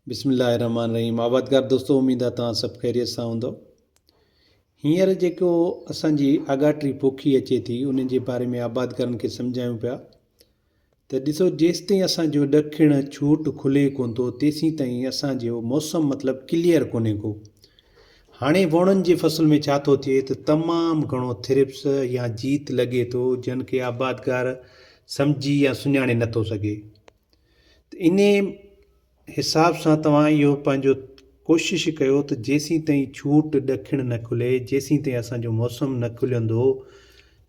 बिस्मिल्लाहिर्रहमानिर्रहीम। आबादगार दोस्तों, उम्मीद आहे तव्हां सभु ख़ैरियत सां हूंदव। हींअर जेको असांजी आगाट्री पोखी अचे थी उन जे बारे में आबादगारनि खे सम्झायूं पिया त ॾिसो, जेसिताईं असांजो ॾखिण छूट खुले कोन थो तेसीं ताईं असांजो मौसमु मतिलबु क्लियर कोन्हे को। हाणे वणनि जे फसल में छा थो थिए त तमामु घणो थ्रिप्स या जीत लॻे थो जिन खे आबादगार सम्झी या सुञाणे नथो सघे। त इन हिसाब सां तव्हां इहो पंहिंजो कोशिशि कयो त जेसीं ताईं छूट ॾखिण न खुले, जेसीं ताईं असांजो मौसमु न खुलंदो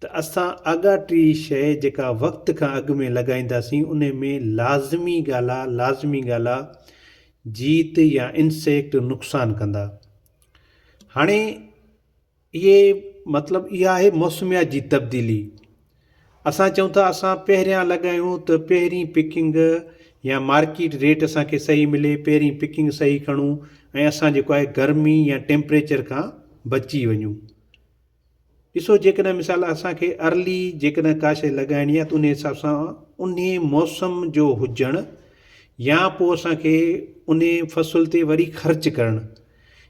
त असां आगाट्री शइ जेका वक़्त खां अॻु में लॻाईंदासीं उन में लाज़मी ॻाल्हि आहे जीत या इंसेक्ट नुक़सानु कंदा। हाणे इहे मतिलबु इहा आहे मौसमियात जी तब्दीली। असां चऊं था असां पहिरियां लॻायूं त पहिरीं पिकिंग या मार्केट रेट असांखे सही मिले, पहिरीं पिकिंग सही खणूं ऐं असां जेको आहे गर्मी या टेम्परेचर खां बची वञूं। ॾिसो, जेकॾहिं मिसाल असांखे अर्ली जेकॾहिं का शइ लॻाइणी आहे त उन हिसाब सां उन मौसम जो हुजणु या पोइ असांखे उन फसल ते वरी ख़र्चु करणु,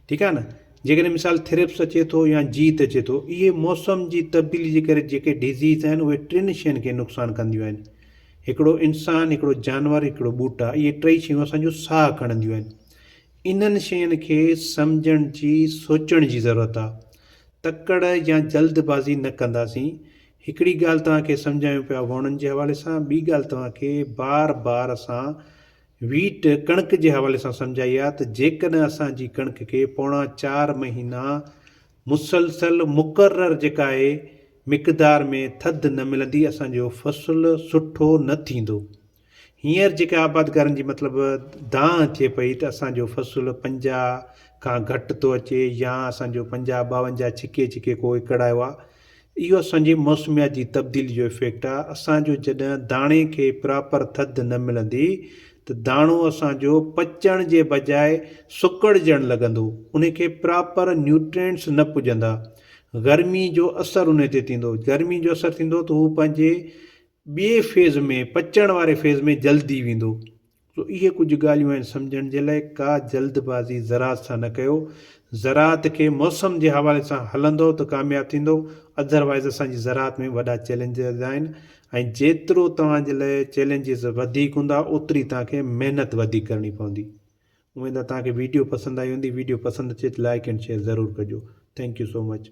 ठीकु आहे न। जेकॾहिं मिसाल थ्रिप्स अचे थो या जीत अचे थो, इहे मौसम जी तब्दीली जे करे जेके डिज़ीज़ आहिनि उहे टिनि शयुनि खे नुक़सानु कंदियूं आहिनि। हिकिड़ो इंसानु, हिकिड़ो जानवर, हिकिड़ो ॿूटा, इहे टई शयूं असांजो साहु खणंदियूं आहिनि। इन्हनि शयुनि खे सम्झण जी, सोचण जी ज़रूरत आहे। तकड़ या जल्दबाज़ी न कंदासीं। हिकिड़ी ॻाल्हि तव्हांखे सम्झायूं पिया वणनि जे हवाले सां, ॿी ॻाल्हि तव्हांखे बार बार असां वीट कणिक जे हवाले सां सम्झाई आहे त जेकॾहिं असांजी कणिक खे पोणा 4 महीना मुसलसल मुक़ररु जेका आहे मिक़दार में थधि न मिलंदी, असांजो फसल सुठो न थींदो। हींअर जेका आबादगारनि जी मतिलबु दांह अचे पई त असांजो फसल 50 खां घटि थो अचे या असांजो 50-52 छिके को एकड़ आयो आहे, इहो असांजी मौसमियात जी तब्दीली जो इफेक्ट आहे। असांजो जॾहिं दाणे खे प्रॉपर थधि न मिलंदी त दाणो असांजो पचण जे बजाए सुकड़जण लॻंदो, उन खे प्रॉपर न्यूट्रिएंट्स न पुॼंदा। गर्मी जो असरु उन ते थींदो, गर्मी जो असरु थींदो त हू पंहिंजे ॿिए फेज़ में, पचण वारे फेज़ में जल्दी वेंदो। तो इहे कुझु ॻाल्हियूं आहिनि सम्झण जे लाइ। का जल्दबाज़ी ज़रात सां न कयो। ज़रात खे मौसम जे हवाले सां हलंदो त कामयाबु थींदो, अदरवाइज़ असांजी ज़रात में वॾा चैलेंजिस आहिनि। ऐं जेतिरो तव्हांजे लाइ चैलेंजिस वधीक हूंदा ओतिरी तव्हांखे महिनत वधीक करणी पवंदी। उमेद आहे तव्हांखे वीडियो पसंदि आई हूंदी। वीडियो पसंदि अचे त लाइक एंड शेयर ज़रूरु कजो। Thank you so much.